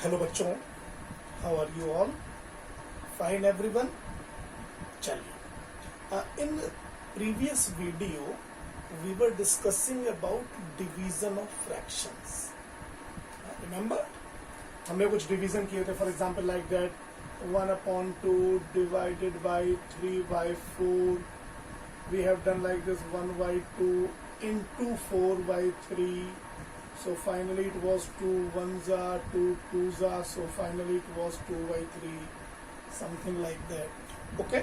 Hello बच्चों, how are you all? Fine everyone. चलिए, in previous video we were discussing about division of fractions. Remember, हमने कुछ division किए थे। For example like that 1/2 divided by 3/4। We have done like this 1/2 into 4/3. So finally it was 2 1s are 2 2s are, so finally it was 2/3, something like that. Okay,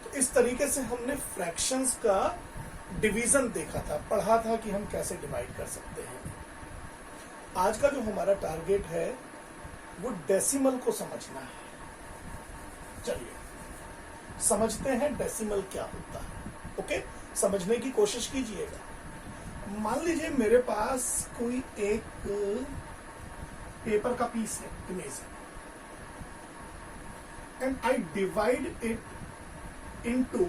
तो इस तरीके से हमने fractions का डिवीजन देखा था, पढ़ा था कि हम कैसे डिवाइड कर सकते हैं। आज का जो हमारा टारगेट है वो डेसिमल को समझना है। चलिए समझते हैं डेसिमल क्या होता है। ओके, समझने की कोशिश कीजिएगा। मान लीजिए मेरे पास कोई एक पेपर का पीस है, इमेज है, and I divide it into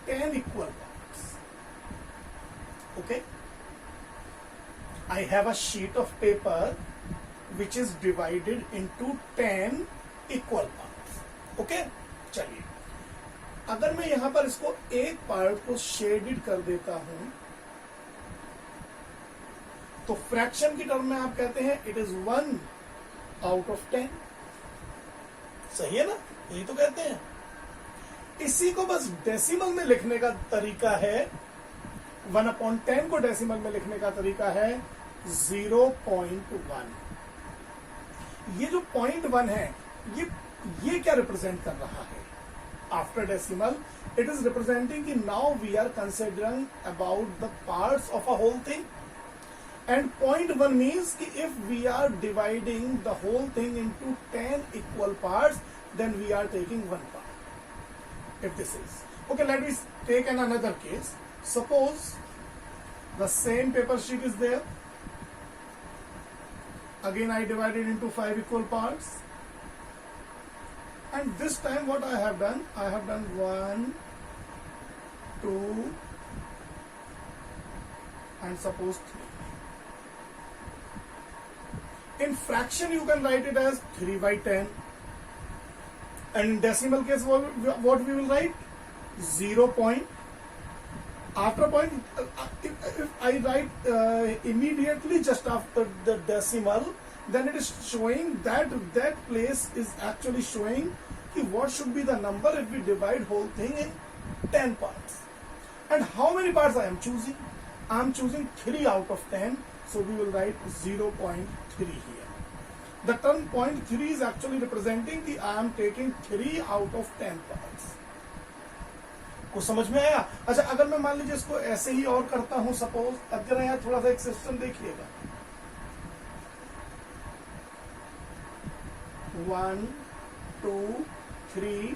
10 equal parts. Okay, I have a sheet of paper which is divided into 10 equal parts. Okay, चलिए अगर मैं यहां पर इसको एक पार्ट को शेडेड कर देता हूं तो फ्रैक्शन की टर्म में आप कहते हैं इट इज 1/10। सही है ना? यही तो कहते हैं। इसी को बस डेसिमल में लिखने का तरीका है, 1/10 को डेसिमल में लिखने का तरीका है 0.1। ये जो 0.1 है ये क्या रिप्रेजेंट कर रहा है? After decimal, it is representing कि now we are considering about the parts of a whole thing, and 0.1 means कि if we are dividing the whole thing into 10 equal parts, then we are taking one part. If this is okay, let me take another case. Suppose the same paper sheet is there. Again, I divided into 5 equal parts. And this time what I have done 1 2 and suppose 3. In fraction you can write it as 3/10, and in decimal case what we will write 0 point. After point, if I write immediately just after the decimal, then it is showing that place is actually showing कि what should be the number if we divide whole thing in 10 parts. And how many parts I am choosing? I am choosing 3 out of 10, so we will write 0.3 here. The term 0.3 is actually representing कि I am taking 3 out of 10 parts. को समझ में आया? अच्छा, अगर मैं मान लीजिए इसको ऐसे ही और करता हूं, सपोज अब जरा यहाँ थोड़ा सा एक सिस्टम देखिएगा। 1 2 3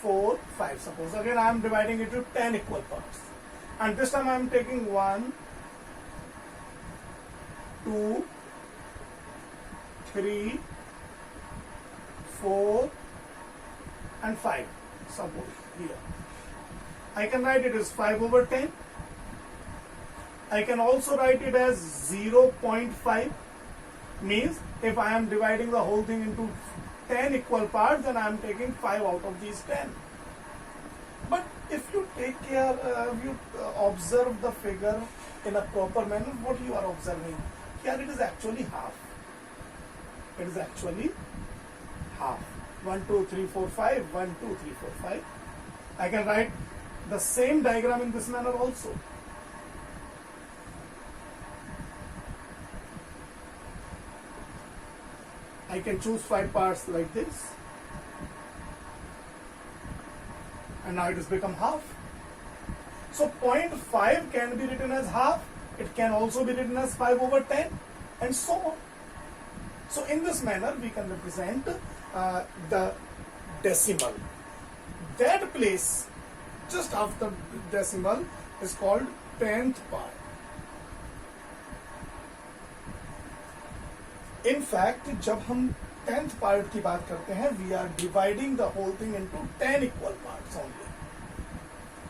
4 5. Suppose again I am dividing it into 10 equal parts, and this time I am taking 1 2 3 4 and 5. Suppose here I can write it as 5/10. I can also write it as 0.5. Means if I am dividing the whole thing into 10 equal parts, then I am taking 5 out of these 10. But if you take care, you observe the figure in a proper manner, what you are observing here, it is actually half. It is actually half. 1 2 3 4 5 1 2 3 4 5. I can write the same diagram in this manner also. I can choose 5 parts like this, and now it has become half. So 0.5 can be written as half, it can also be written as 5/10, and so on. So in this manner we can represent the decimal. That place just after decimal is called 10th part. In fact, जब हम 10th part की बात करते हैं, we are dividing the whole thing into 10 equal parts only.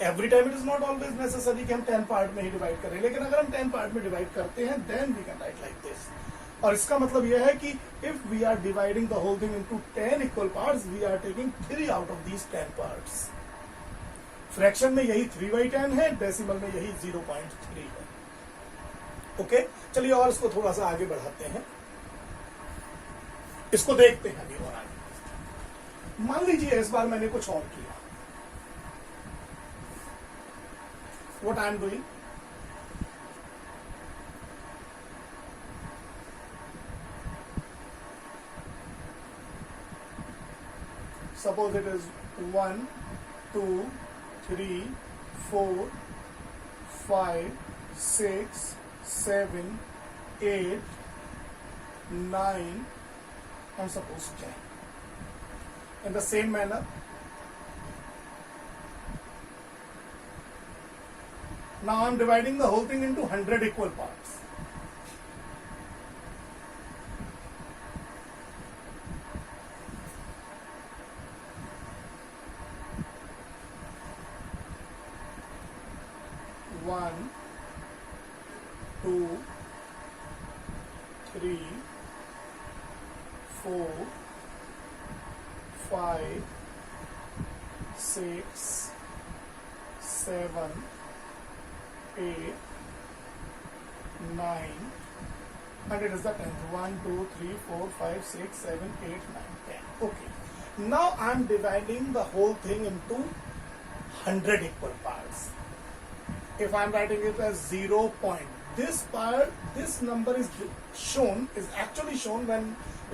Every time it is not always necessary कि हम 10 part में ही divide करें, लेकिन अगर हम 10 पार्ट में डिवाइड करते हैं then we can write like this. और इसका मतलब यह है कि if we are dividing the whole thing into 10 equal parts, we are taking 3 out of these 10 parts. Fraction में यही 3/10 है, डेसिमल में यही 0.3 है। ओके, चलिए और इसको थोड़ा सा आगे बढ़ाते हैं, इसको देखते हैं अभी और आगे। मान लीजिए इस बार मैंने कुछ और किया। What I am doing, suppose it is 1 2 3 4 5 6 7 8 9 and suppose 10. In the same manner, now I am dividing the whole thing into 100 equal parts. One, 2, 3, 4, 5, 6, 7, 8, 9, and it is the 10th. 1, 2, 3, 4, 5, 6, 7, 8, 9, 10. Okay. Now I am dividing the whole thing into 100 equal parts. If I am writing it as 0 point, this part, this number is actually shown when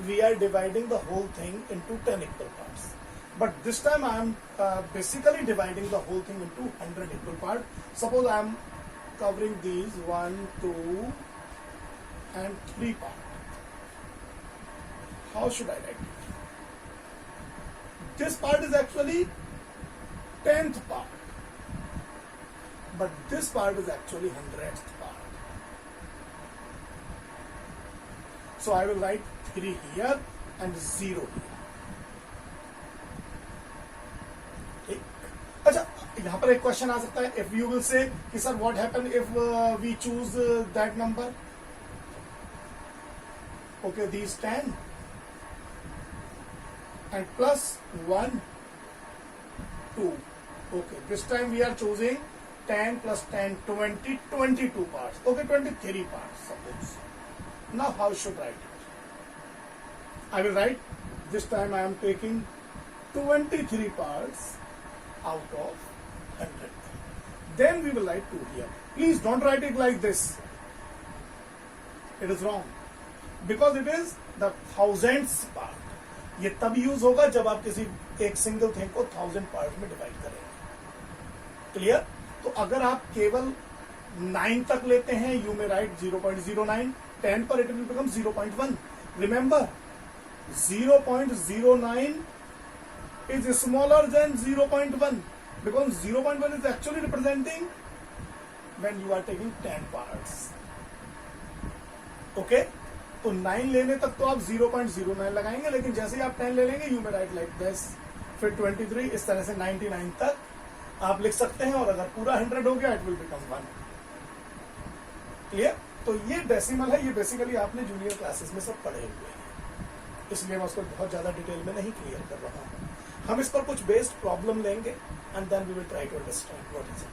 we are dividing the whole thing into 10 equal parts. But this time I am basically dividing the whole thing into 100 equal parts. Suppose I am covering these 1, 2, and 3 parts. How should I write it? This part is actually 10th part. But this part is actually 100th part. So I will write 3 here and 0 here. Okay. अच्छा, यहाँ पर एक question आ सकता है, if you will say कि sir what happen if we choose that number? Okay, these 10 and plus 1, 2. Okay, this time we are choosing 10 plus 10, 20, 22 parts. Okay, 23 parts suppose. Now how should I write it? I will write, this time I am taking 23 parts out of 100. Then we will write 2 here. Please don't write it like this. It is wrong. Because it is the thousandth part. ये तब use होगा जब आप किसी एक single thing को 1000 part में divide करेंगे। क्लियर? तो अगर आप केवल 9 तक लेते हैं, यू में राइट 0.09, 10 पर it will become 0.1. Remember 0.09 is smaller than 0.1 because 0.1 is actually representing when you are taking 10 parts. Okay? तो 9 लेने तक तो आप 0.09 लगाएंगे, लेकिन जैसे ही आप 10 ले लेंगे यू में राइट लाइक दिस, फिर 23, इस तरह से 99 तक आप लिख सकते हैं, और अगर पूरा 100 हो गया इट विल बिकम 1. क्लियर? तो ये डेसिमल है, ये बेसिकली आपने जूनियर क्लासेस में सब पढ़े हुए हैं, इसलिए मैं उसको बहुत ज्यादा डिटेल में नहीं क्लियर कर रहा हूं. हम इस पर कुछ बेस्ड प्रॉब्लम लेंगे and then we will try to understand what is it.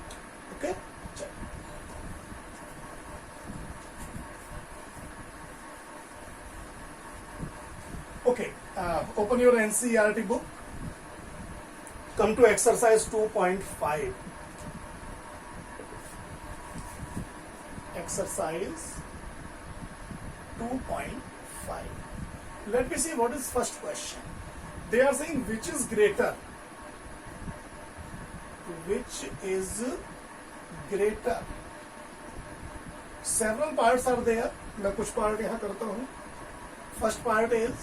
Okay, चलिए. Okay, open your NCERT book. Come to exercise 2.5. Exercise 2.5. Let me see what is first question. They are saying which is greater. Which is greater. Several parts are there. मैं कुछ part यहाँ करता हूँ. First part is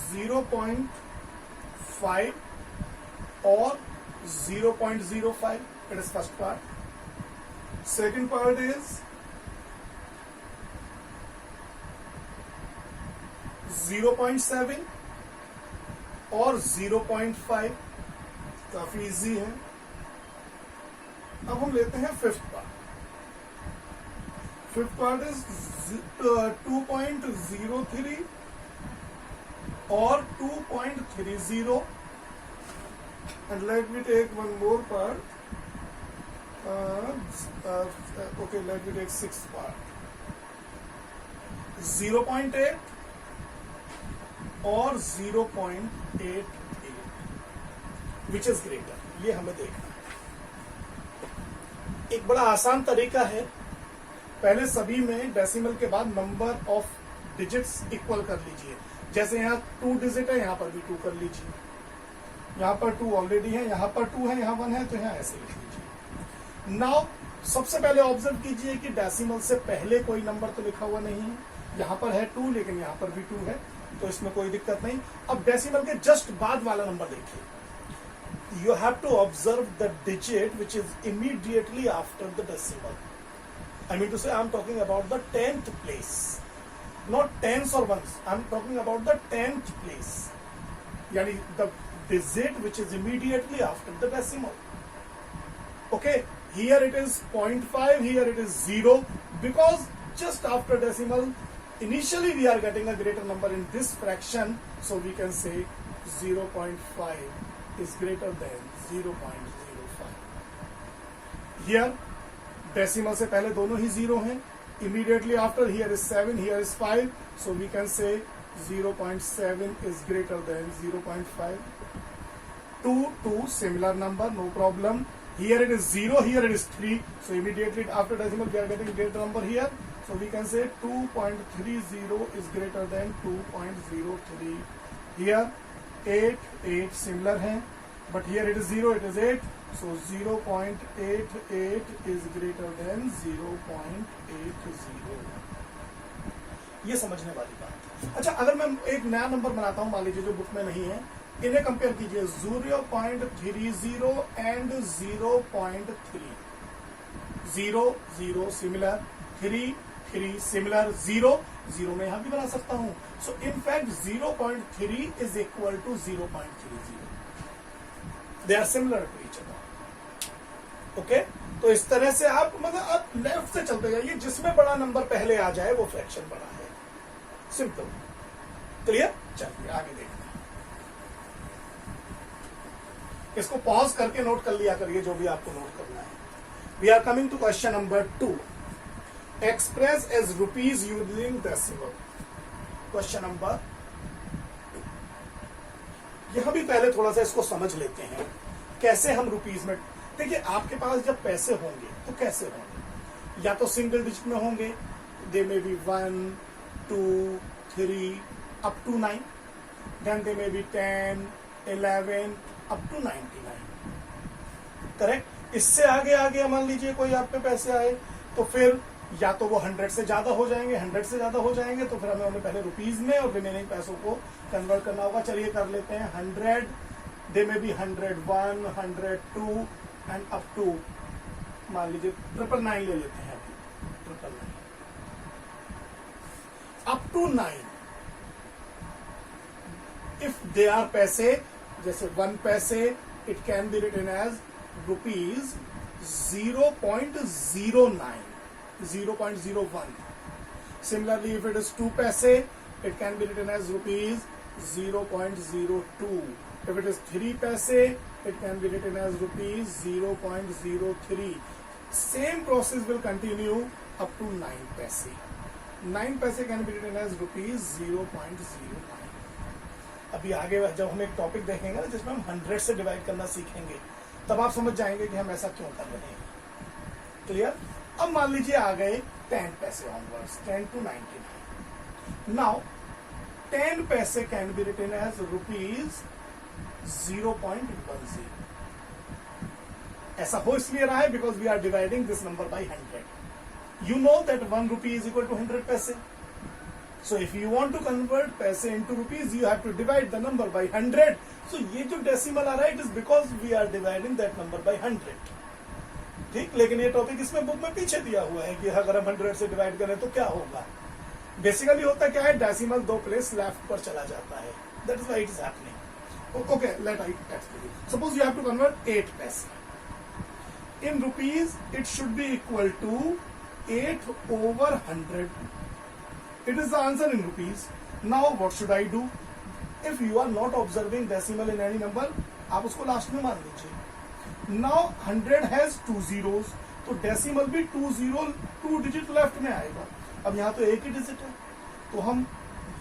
0.5 or 0.05. It is first part. Second part is 0.7 और 0.5. काफी easy है. अब हम लेते हैं fifth part. Fifth part is 2.03 और 2.30 and let me take one more part. Okay, let me take sixth part. 0.8 और 0.88 which is greater, ये हमें देखना है। एक बड़ा आसान तरीका है, पहले सभी में डेसिमल के बाद नंबर ऑफ डिजिट्स इक्वल कर लीजिए। जैसे यहाँ 2 डिजिट है, यहाँ पर भी 2 कर लीजिए। यहाँ पर 2 ऑलरेडी है, यहाँ पर 2 है, यहाँ 1 है, तो यहाँ ऐसे लिख लीजिए। नाउ सबसे पहले ऑब्जर्व कीजिए कि डेसिमल से पहले कोई नंबर तो लिखा हुआ नहीं है। यहाँ पर है 2, लेकिन यहाँ पर भी 2 है, तो इसमें कोई दिक्कत नहीं। अब डेसिमल के जस्ट बाद वाला नंबर देखिए। You have to observe the digit which is immediately after the decimal. I mean to say, I'm talking about the 10th place, not tens or ones. I'm talking about the 10th place. Yani the digit which is immediately after the decimal. Okay, here it is 0.5, here it is 0, because just after decimal, initially we are getting a greater number in this fraction, so we can say 0.5 is greater than 0.05. Here decimal से पहले दोनों ही 0 हैं. Immediately after, here is 7, here is 5, so we can say 0.7 is greater than 0.5. 2 similar number, no problem. Here it is 0, here it is 3, so immediately after decimal we are getting greater number here, so we can say 2.30 is greater than 2.03. Here 8 similar है, but here it is 0, it is 8, so 0.88 is greater than 0.80. ये समझने वाली बात है। अच्छा, अगर मैं एक नया नंबर बनाता हूं, मान लीजिए जो बुक में नहीं है, इन्हें कंपेयर कीजिए 0.30 एंड 0.3. 0 सिमिलर, 3 सिमिलर, 0 में यहां भी बना सकता हूं. So in fact 0.3 is equal to 0.30. They are similar to each other. Okay, तो इस तरह से आप आप लेफ्ट से चलते जाइए, जिसमें बड़ा नंबर पहले आ जाए वो फ्रैक्शन बड़ा है. Simple, clear. चलिए आगे देखते हैं. इसको पॉज करके नोट कर लिया करिए जो भी आपको नोट करना है. We are coming to question number 2. Express as rupees using decimal. Question number 2. यहां भी पहले थोड़ा सा इसको समझ लेते हैं, कैसे हम रुपीज में. देखिए, आपके पास जब पैसे होंगे तो कैसे होंगे, या तो सिंगल डिजिट में होंगे, they may be 1, 2, 3 up to 9, then they may be 10, 11 up to 99. Correct. इससे आगे मान लीजिए कोई आप पे पैसे आए, तो फिर या तो वो 100 से ज्यादा हो जाएंगे, 100 से ज्यादा हो जाएंगे, तो फिर हमें उन्हें पहले रुपीज में और रिमेनिंग पैसों को कन्वर्ट करना होगा. चलिए कर लेते हैं. 100, दे में भी 101, 102 एंड अप टू मान लीजिए 999 ले लेते हैं. अभी 999 up to 9. If they are paise, जैसे 1 paise, it can be written as rupees 0.09, 0.01. Similarly, if it is 2 paise, it can be written as rupees 0.02. If it is 3 paise, it can be written as rupees 0.03. Same process will continue up to 9 paise. 9 paise can be written as rupees 0.09. अभी आगे जब हम एक topic देखेंगे ना जिसमें हम 100 से डिवाइड करना सीखेंगे, तब आप समझ जाएंगे कि हम ऐसा क्यों कर रहे हैं. क्लियर. अब मान लीजिए आ गए 10 पैसे onwards, 10 to 99. Now 10 paise can be written as rupees 0.10. ऐसा हो इसलिए रहा है because we are dividing this number by 100. You know that 1 rupee is equal to 100 पैसे. So if you want to convert पैसे into rupees, you have to divide the number by 100. So ये जो decimal आ रहा है, it is because we are dividing that number by 100. ठीक, लेकिन ये topic इसमें बुक में पीछे दिया हुआ है कि अगर हम 100 से डिवाइड करें तो क्या होगा. बेसिकली होता क्या है, डेसिमल 2 प्लेस लेफ्ट पर चला जाता है. That is why it is happening. Okay, let I explain. Suppose you have to convert 8 paise. in rupees it should be equal to 8/100. It is the answer in rupees. Now what should I do? If you are not observing decimal in any number, आप उसको last में मान लीजिए. Now 100 has 2 zeros, तो decimal भी 2 digit left में आएगा. अब यहाँ तो एक ही डिजिट है, तो हम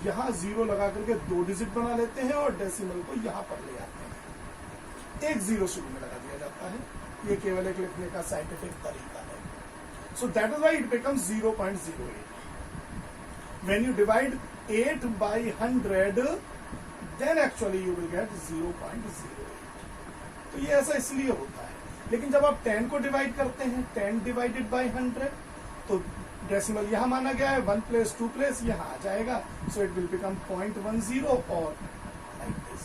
यहाँ 0 लगा करके 2 डिजिट बना लेते हैं और डेसिमल को यहाँ पर ले आते हैं. एक 0 शुरू में लगा दिया जाता है. ये केवल एक लिखने का साइंटिफिक तरीका है. So that is why it becomes 0.08. When you divide 8 by 100, then actually you will get 0.08. तो ये ऐसा इसलिए होता है. लेकिन जब आप 10 को डिवाइड करते हैं, 10 डिवाइडेड बाय 100, तो डेसिमल यहां माना गया है, 1 प्लेस 2 प्लेस यहां आ जाएगा. सो इट विल बिकम 0.10 और लाइक दिस.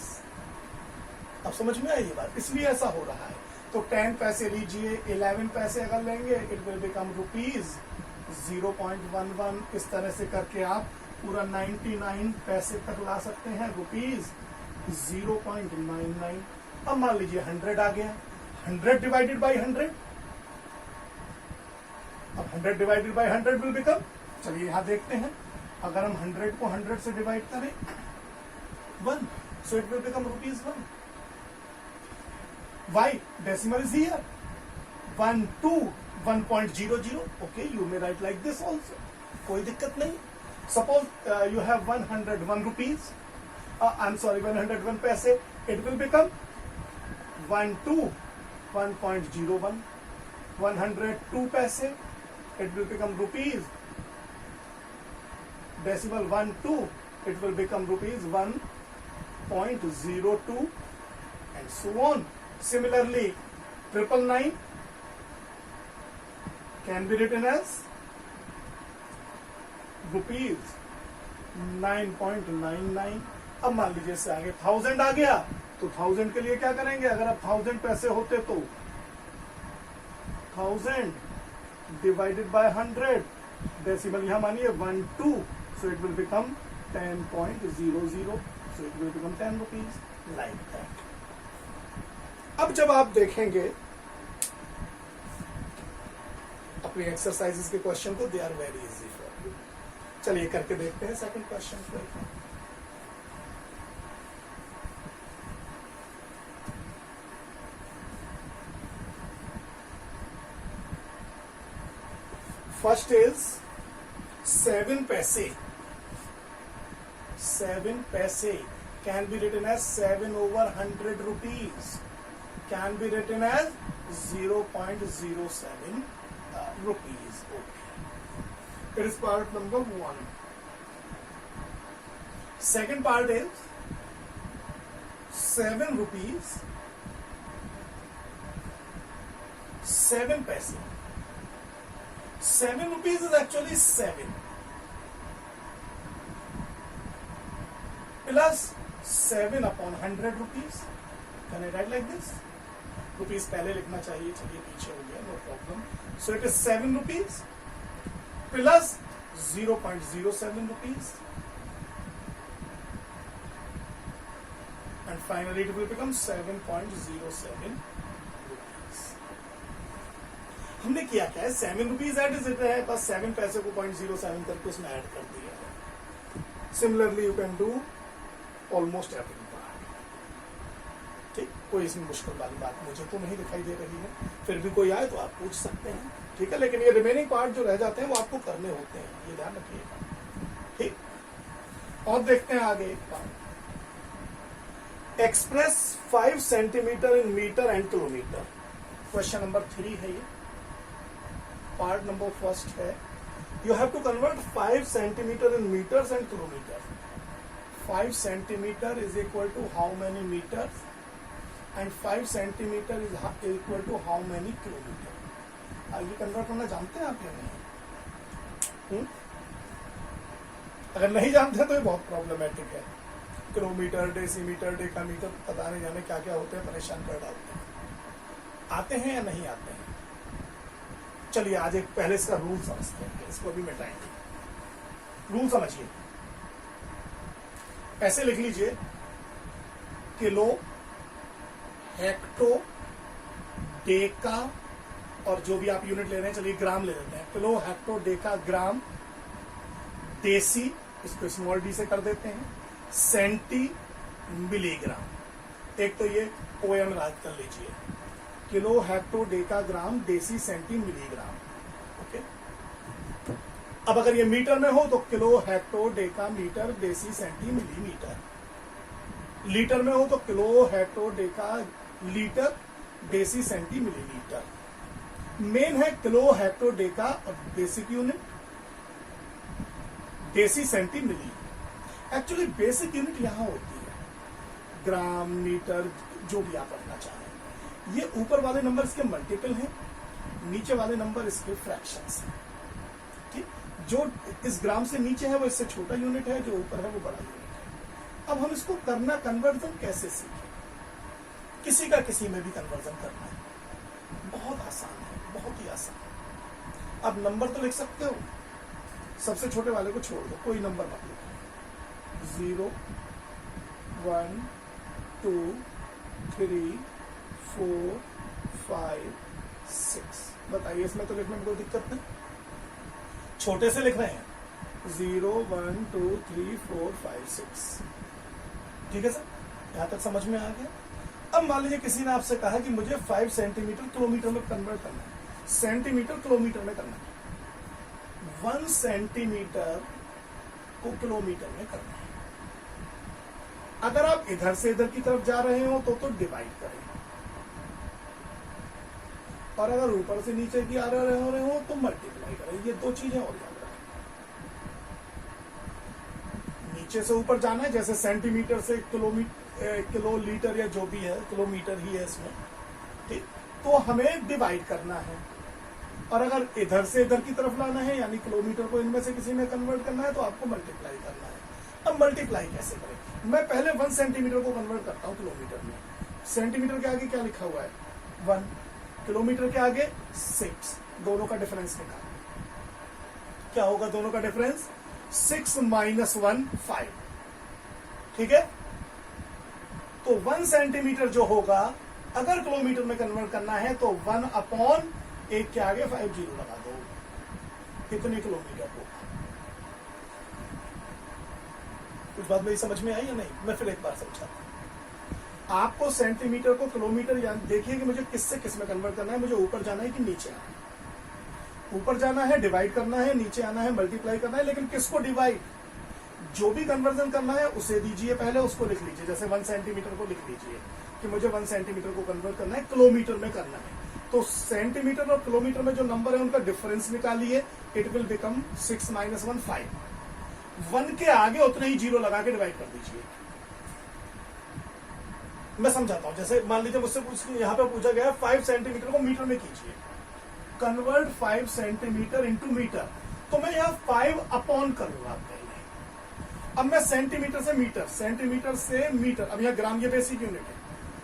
अब समझ में आई ये बात? इसलिए ऐसा हो रहा है. तो 10 पैसे लीजिए, 11 पैसे अगर लेंगे, इट विल बिकम रुपीज 0.11. इस तरह से करके आप पूरा 99 पैसे तक ला सकते हैं. रुपीज 0.99. अब मान लीजिए 100 आ गया. 100 डिवाइडेड बाय 100. अब 100 डिवाइडेड बाय 100 विल बिकम, चलिए यहां देखते हैं. अगर हम 100 को 100 से डिवाइड करें 1, so it will become rupees 1. Why? Decimal is here. 1 2 1.00. Okay, you may write like this also. कोई दिक्कत नहीं. Suppose you have 101 rupees. I'm sorry, 101 paise. It will become 101.01. 102 paise. It will become rupees. Decimal 12. It will become rupees 1.02, and so on. Similarly, 999 can be written as rupees 9.99. अब मान लीजिए इससे आगे 1000 आ गया, तो 1000 के लिए क्या करेंगे? अगर अब 1000 पैसे होते तो 1000 डिवाइडेड बाय 100, डेसिमल यहां मानिए 12, so it will become 10.00, so it will become 10 rupees, like that. अब जब आप देखेंगे अपनी एक्सरसाइजेस के क्वेश्चन को, they are very easy for you. चलिए करके देखते हैं सेकंड क्वेश्चन को. First is 7 paise. 7 paise can be written as 7/100 rupees. Can be written as 0.07 rupees. Okay. It is part number 1. Second part is 7 rupees 7 paise. 7 rupees is actually 7 plus 7/100 rupees. Can I write like this? Rupees पहले लिखना चाहिए, चलिए पीछे हो गया, no problem. So it is 7 rupees plus 0.07 rupees, and finally it will become 7.07 rupees. हमने किया क्या है? 7 रुपीज एड इज इट है, बस 7 पैसे को 0.07 करके उसमें ऐड कर दिया है. Similarly you can do almost every. ठीक, कोई इसमें मुश्किल वाली बात मुझे तो नहीं दिखाई दे रही है. फिर भी कोई आए तो आप पूछ सकते हैं. ठीक है, लेकिन ये रिमेनिंग पार्ट जो रह जाते हैं वो आपको करने होते हैं, ये ध्यान रखिएगा. ठीक, और देखते हैं आगे एक part. Express 5 centimetre in metre and kilometre. Question number 3 है ये. पार्ट नंबर फर्स्ट है. You have to convert 5 centimetre in metres and kilometre. 5 centimetre is equal to how many metres and 5 centimeter is equal to how many kilometer. ये convert करना जानते हैं आप या नहीं? अगर नहीं जानते तो ये बहुत प्रॉब्लमेटिक है. किलोमीटर, डेसीमीटर, डेकामीटर, पता नहीं जाने क्या क्या होते हैं, परेशान कर डालते हैं. आते हैं या नहीं आते हैं? चलिए आज एक पहले इसका रूल समझते हैं, इसको भी मिटाएंगे. रूल समझिए. ऐसे लिख लीजिए, किलो, हेक्टो, डेका, और जो भी आप यूनिट ले रहे हैं, चलिए ग्राम ले लेते हैं, किलो हेक्टो डेका ग्राम, देसी इसको स्मॉल डी से कर देते हैं, सेंटी मिलीग्राम। एक तो ये पोएम याद कर लीजिए, किलो हेक्टो डेका ग्राम देसी सेंटी मिलीग्राम। ओके, अब अगर ये मीटर में हो तो kilo hecto deca metre deci centi millimetre, litre में हो तो kilo hecto deca litre deci centi millilitre. Main है किलो हेक्टो डेका और basic unit deci centi milli. Actually basic unit यहां होती है ग्राम, मीटर, जो भी आप रखना चाहें। ये ऊपर वाले नंबर इसके मल्टीपल हैं, नीचे वाले नंबर इसके फ्रैक्शंस हैं। ठीक, जो इस ग्राम से नीचे है वो इससे छोटा यूनिट है, जो ऊपर है वो बड़ा यूनिट है। अब हम इसको करना कन्वर्जन कैसे सीखें? किसी का किसी में भी कन्वर्जन करना है, बहुत आसान है, बहुत ही आसान। अब नंबर तो लिख सकते हो, सबसे छोटे वाले को छोड़ दो, कोई नंबर मत लिखो। 0 1 2 3 4 5 6। बताइए, इसमें तो लिखने में कोई दिक्कत नहीं, छोटे से लिख रहे हैं। 0 1 2 3 4 5 6। ठीक है सर, यहां तक समझ में आ गया। अब मान लीजिए किसी ने आपसे कहा कि मुझे 5 सेंटीमीटर किलोमीटर में कन्वर्ट करना है, सेंटीमीटर किलोमीटर में करना है, 1 सेंटीमीटर को किलोमीटर में करना है। अगर आप इधर से इधर की तरफ जा रहे हो तो डिवाइड करें, और अगर ऊपर से नीचे की आ रहे हो तो मल्टीप्लाई करें। ये दो चीजें और याद रखें। नीचे से ऊपर जाना है, जैसे सेंटीमीटर से किलो लीटर या जो भी है, किलोमीटर ही है इसमें। ठीक, तो हमें डिवाइड करना है। और अगर इधर से इधर की तरफ लाना है, यानी किलोमीटर को इनमें से किसी में कन्वर्ट करना है, तो आपको मल्टीप्लाई करना है। अब मल्टीप्लाई कैसे करें? मैं पहले 1 सेंटीमीटर को कन्वर्ट करता हूं किलोमीटर में। सेंटीमीटर के आगे क्या लिखा हुआ है? 1। किलोमीटर के आगे 6। दोनों का डिफरेंस निकाल। क्या होगा दोनों का डिफरेंस? 6 - 1 5। ठीक है, तो 1 सेंटीमीटर जो होगा, अगर किलोमीटर में कन्वर्ट करना है तो 1/1 के आगे 5 जीरो लगा दो, कितने किलोमीटर होगा। कुछ बात मेरी समझ में आई या नहीं? मैं फिर एक बार समझाता हूं आपको। सेंटीमीटर को किलोमीटर, यानी देखिए कि मुझे किससे किस में कन्वर्ट करना है। मुझे ऊपर जाना है कि नीचे आना है? ऊपर जाना है, डिवाइड करना है, नीचे आना है, मल्टीप्लाई करना है। लेकिन किसको डिवाइड? जो भी कन्वर्जन करना है उसे दीजिए, पहले उसको लिख लीजिए। जैसे 1 सेंटीमीटर को लिख लीजिए कि मुझे 1 सेंटीमीटर को कन्वर्ट करना है, किलोमीटर में करना है। तो सेंटीमीटर और किलोमीटर में जो नंबर है उनका डिफरेंस निकालिए। It will become 6 - 1 5। 1 के आगे उतने ही जीरो लगा के डिवाइड कर दीजिए। मैं समझाता हूं। जैसे मान लीजिए मुझसे यहां पे पूछा गया 5 सेंटीमीटर को मीटर में कीजिए, कन्वर्ट 5 सेंटीमीटर इंटू मीटर। तो मैं यहां 5/, करूंगा पहले। अब मैं सेंटीमीटर से मीटर, सेंटीमीटर से मीटर, अब यहां ग्राम, ये बेसिक यूनिट है,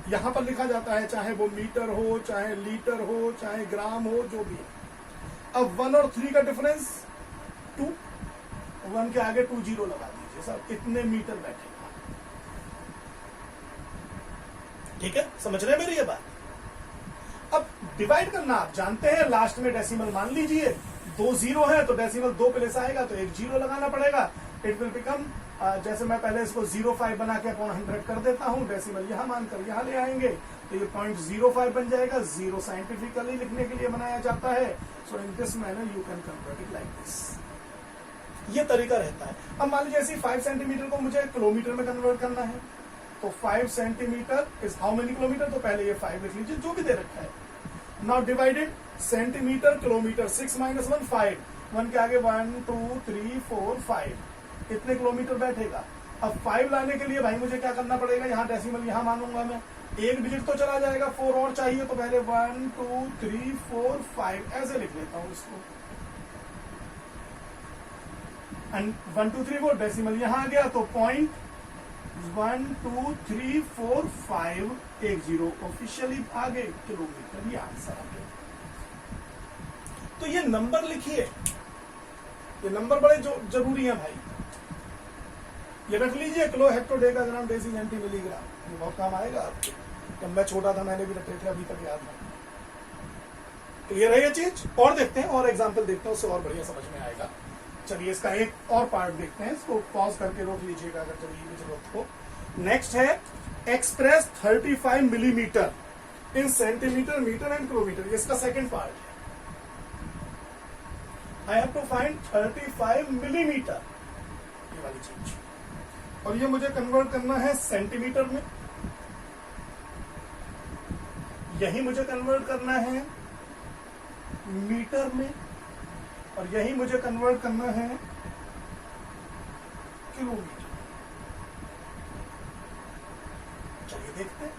यहां पर लिखा जाता है, चाहे वो मीटर हो, चाहे लीटर हो, चाहे ग्राम हो, जो भी है। अब 1 और 3 का डिफरेंस 2। 1 के आगे 2 जीरो लगा दीजिए साहब, इतने मीटर बैठेगा। ठीक है, समझ रहे हैं मेरी ये बात? अब डिवाइड करना आप जानते हैं, लास्ट में डेसिमल मान लीजिए। 2 जीरो है तो डेसिमल 2 प्लेस आएगा तो 1 जीरो लगाना पड़ेगा। इट विल बिकम, जैसे मैं पहले इसको 0.5 बना के अपॉन 100 कर देता हूं, डेसिमल यहां मानकर यहां ले आएंगे तो ये 0.05 बन जाएगा। 0 साइंटिफिकली लिखने के लिए बनाया जाता है। So in this manner you can convert it like this. ये तरीका रहता है। अब मान लीजिए ऐसे 5 सेंटीमीटर को मुझे किलोमीटर में कन्वर्ट करना है, तो 5 centimetre is how many kilometre? तो पहले ये 5 लिख लीजिए, जो भी दे रखा है। Now divided centimetre kilometre, 6 - 1 5। 1 के आगे 1 2 3 4 5, कितने किलोमीटर बैठेगा? अब 5 लाने के लिए भाई मुझे क्या करना पड़ेगा? यहाँ डेसिमल यहाँ मानूंगा मैं, एक डिजिट तो चला जाएगा, 4 और चाहिए, तो पहले 1 2 3 4 5 ऐसे लिख लेता हूं इसको। एंड 1 2 3 4 डेसिमल यहाँ आ गया, तो 1 2 3 4 5 1 जीरो ऑफिशियली आगे किलोमीटर, ये आंसर आ गया। तो ये नंबर लिखिए, ये नंबर बड़े जो जरूरी है भाई। ये रख लीजिए, किलो हेक्टो डेका ग्राम डेसी सेंटी मिलीग्राम, ये बहुत काम आएगा आपके। जब मैं छोटा था मैंने भी रखे थे, अभी तक याद है। क्लियर है ये चीज? और देखते हैं, और एग्जाम्पल देखते हैं, उससे और बढ़िया समझ में आएगा। चलिए इसका एक और पार्ट देखते हैं, इसको पॉज करके रोक लीजिएगा अगर चलिए जरूरत हो। नेक्स्ट है express 35 millimetre in centimetre, metre and kilometre. इसका सेकंड पार्ट है। I have to find 35 millimetre, ये वाली चीज, और ये मुझे कन्वर्ट करना है सेंटीमीटर में, यही मुझे कन्वर्ट करना है मीटर में, और यही मुझे कन्वर्ट करना है किलोमीटर। चलिए देखते हैं।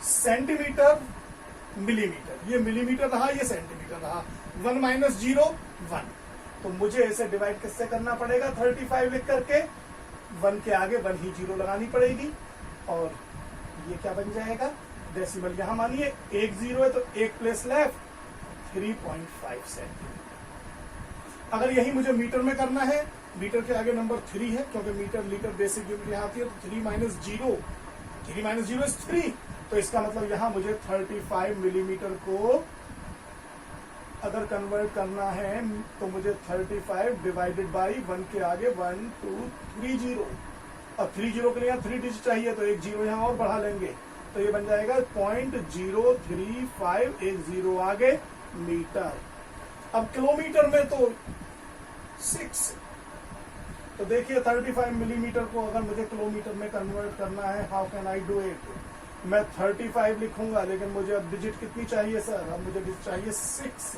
सेंटीमीटर, मिलीमीटर, ये मिलीमीटर रहा, ये सेंटीमीटर रहा। 1 माइनस 0 1, तो मुझे इसे डिवाइड किससे करना पड़ेगा? 35 लिख करके 1 के आगे 1 ही 0 लगानी पड़ेगी, और ये क्या बन जाएगा? डेसिमल। यहां मानिए 1 0 है तो एक प्लेस लेफ्ट, 3.5 सेंटीमीटर। अगर यही मुझे मीटर में करना है, मीटर के आगे नंबर 3 है, क्योंकि मीटर लीटर बेसिक यूनिट यहां आती है, तो 3 माइनस 0 इज 3, तो इसका मतलब यहां मुझे 35 मिलीमीटर को अगर कन्वर्ट करना है तो मुझे 35 डिवाइडेड बाई 1 के आगे 1 2 3 0, अब 3 0 के लिए 3 डिजिट चाहिए, तो एक 0 यहां और बढ़ा लेंगे, तो ये बन जाएगा 0.035, एक 0 आगे मीटर। अब किलोमीटर में तो 6, तो देखिए 35 मिलीमीटर को अगर मुझे किलोमीटर में कन्वर्ट करना है, how can I do it? मैं 35 लिखूंगा, लेकिन मुझे अब डिजिट कितनी चाहिए सर? अब मुझे डिजिट चाहिए 6,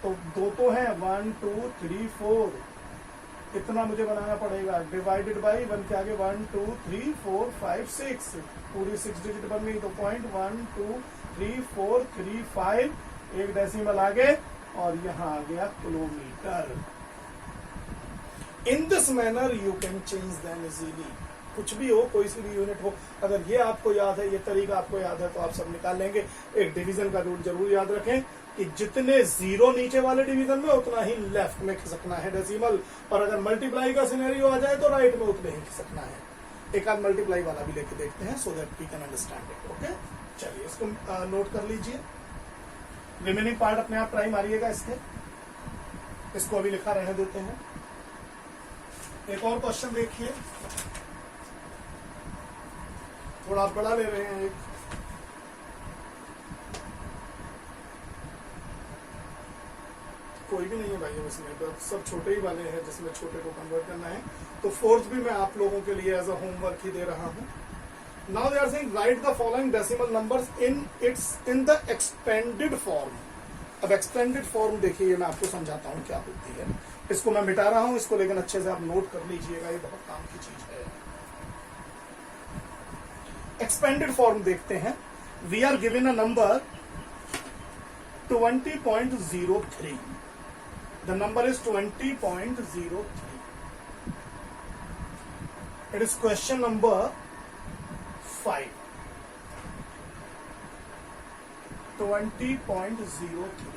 तो 2 तो है, 1 2 3 4, इतना मुझे बनाना पड़ेगा, डिवाइडेड बाई 1 के आगे 1 2 3 4 5 6, पूरी 6 डिजिट बन गई, तो 0.123435, एक डेसिमल आगे, और यहां आ गया kilometre. In this manner you can change them easily. कुछ भी हो, कोई सी भी यूनिट हो, अगर ये आपको याद है, ये तरीका आपको याद है, तो आप सब निकाल लेंगे। एक डिवीजन का रूल जरूर याद रखें कि जितने 0 नीचे वाले डिवीजन में, उतना ही लेफ्ट में खिसकना है डेसिमल, और अगर मल्टीप्लाई का सिनेरियो आ जाए तो राइट में उतने ही खिसकना है। एक आध मल्टीप्लाई वाला भी लेके देखते हैं, so that we can understand it. Okay, चलिए इसको नोट कर लीजिए। रिमेनिंग पार्ट अपने आप ट्राई मारिएगा इसको अभी लिखा रहने देते हैं। एक और क्वेश्चन देखिए, थोड़ा बड़ा ले रहे हैं। एक कोई भी नहीं है भाई इसमें, तो सब छोटे ही वाले हैं जिसमें छोटे को कन्वर्ट करना है, तो 4th भी मैं आप लोगों के लिए एज अ होमवर्क ही दे रहा हूं। Now they are saying write the following decimal numbers in the expanded form. अब एक्सपेंडेड फॉर्म देखिए, ये मैं आपको समझाता हूं क्या होती है। इसको मैं मिटा रहा हूं इसको, लेकिन अच्छे से आप नोट कर लीजिएगा, ये बहुत काम की चीज है। एक्सपेंडेड फॉर्म देखते हैं। We are given a number 20.03, the number is 20.03. It is question number 5. 20.03.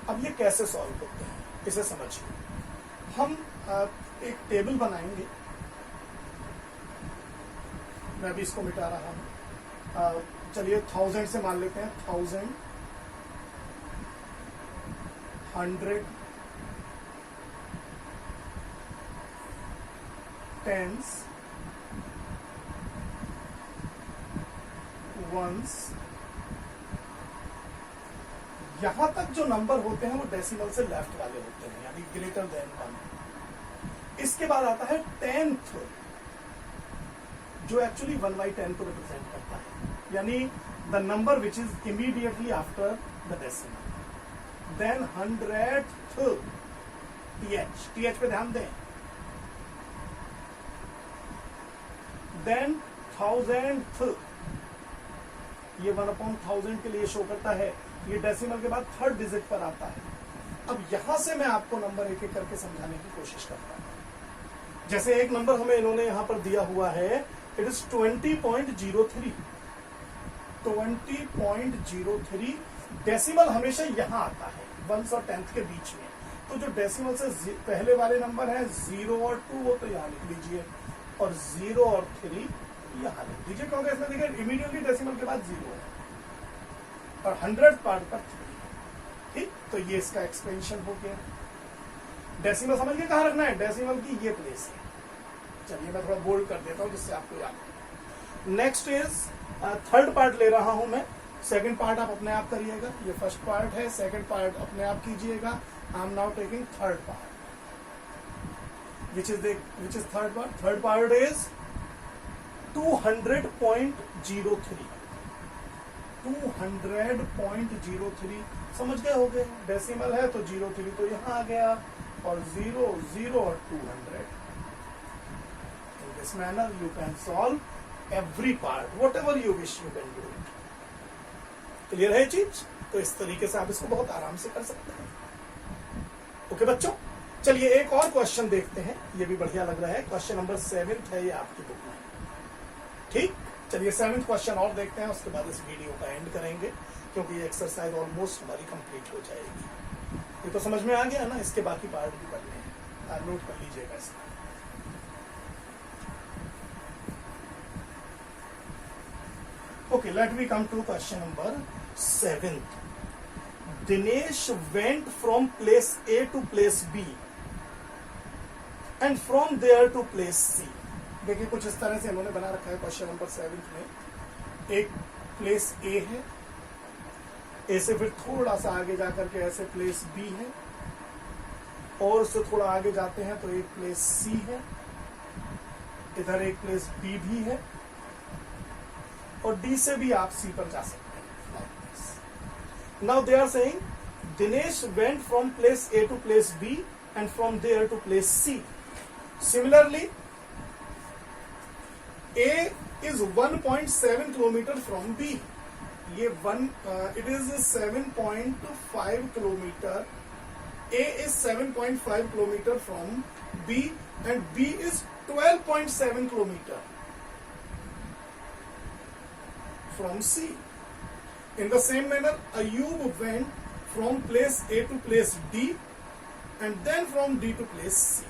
अब ये कैसे सॉल्व होते हैं, इसे समझिए। हम एक टेबल बनाएंगे, मैं भी इसको मिटा रहा हूं। चलिए 1000 से मान लेते हैं, 1000, 100, टेंस, वंस, यहां तक जो नंबर होते हैं वो डेसिमल से लेफ्ट वाले होते हैं, यानी ग्रेटर देन 1। इसके बाद आता है 10th, जो एक्चुअली 1/10 को रिप्रेजेंट करता है, यानी the number which is immediately after the decimal. Then 100th, th पे ध्यान दें। देन 1000th, ये 1/1000 के लिए शो करता है, ये डेसिमल के बाद 3rd डिजिट पर आता है। अब यहां से मैं आपको नंबर एक एक करके समझाने की कोशिश करता हूं। जैसे एक नंबर हमें इन्होंने यहां पर दिया हुआ है, इट इज 20.03। 20.03 डेसिमल हमेशा यहां आता है, 1 और 10th के बीच में। तो जो डेसिमल से पहले वाले नंबर है 0 और 2, वो तो यहां लिख लीजिए, और 0 और 3 यहां लिख दीजिए, क्योंकि इसमें देखिए इमीडिएटली डेसिमल के बाद 0 है। और 100th पार्ट पर 3। ठीक, तो ये इसका एक्सपेंशन हो गया। डेसिमल समझ के कहाँ रखना है, डेसिमल की ये प्लेस है। चलिए मैं थोड़ा बोल्ड कर देता हूँ जिससे आपको याद हो। नेक्स्ट इज थर्ड पार्ट ले रहा हूं मैं, सेकंड पार्ट आप अपने आप करिएगा। ये फर्स्ट पार्ट है, सेकंड पार्ट अपने आप कीजिएगा। I am now taking third part, which is third part? Third part is 200.03। 200.03 समझ गए हो गए। डेसिमल है तो 03 तो यहाँ आ गया, और 0 0 और 200। In this manner you can solve every part, whatever you wish you can do it। Clear है चीज? तो इस तरीके से आप इसको बहुत आराम से कर सकते हैं। ओके बच्चों, चलिए एक और क्वेश्चन देखते हैं, ये भी बढ़िया लग रहा है। क्वेश्चन नंबर 7 है ये आपकी बुक में। ठीक, चलिए 7th क्वेश्चन और देखते हैं, उसके बाद इस वीडियो का एंड करेंगे, क्योंकि ये एक्सरसाइज ऑलमोस्ट हमारी कंप्लीट हो जाएगी। ये तो समझ में आ गया ना, इसके बाकी पार्ट भी करने हैं, नोट कर लीजिएगा इसका। Okay, let me come to question number 7। Dinesh went from place A to place B and from there to place C। देखिए कुछ इस तरह से इन्होंने बना रखा है क्वेश्चन नंबर 7 में। एक प्लेस A है, A से फिर थोड़ा सा आगे जाकर के ऐसे प्लेस B है, और उससे थोड़ा आगे जाते हैं तो एक प्लेस C है, इधर एक प्लेस B भी है, और D से भी आप C पर जा सकते हैं। Now they are saying Dinesh went from place A to place B and from there to place C. Similarly, A is 1.7 kilometer from B. It is 7.5 kilometer. A is 7.5 kilometer from B and B is 12.7 kilometer from C. In the same manner, Ayub went from place A to place D and then from D to place C.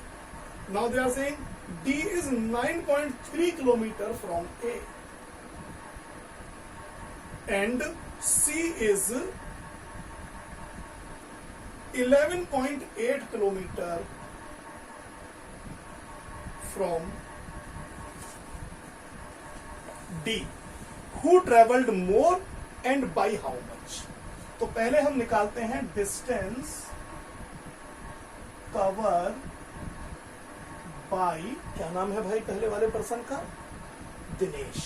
Now they are saying D is 9.3 kilometer from A and C is 11.8 kilometer from D. Who traveled more and by how much? तो पहले हम निकालते हैं distance cover by, क्या नाम है भाई पहले वाले पर्सन का, दिनेश।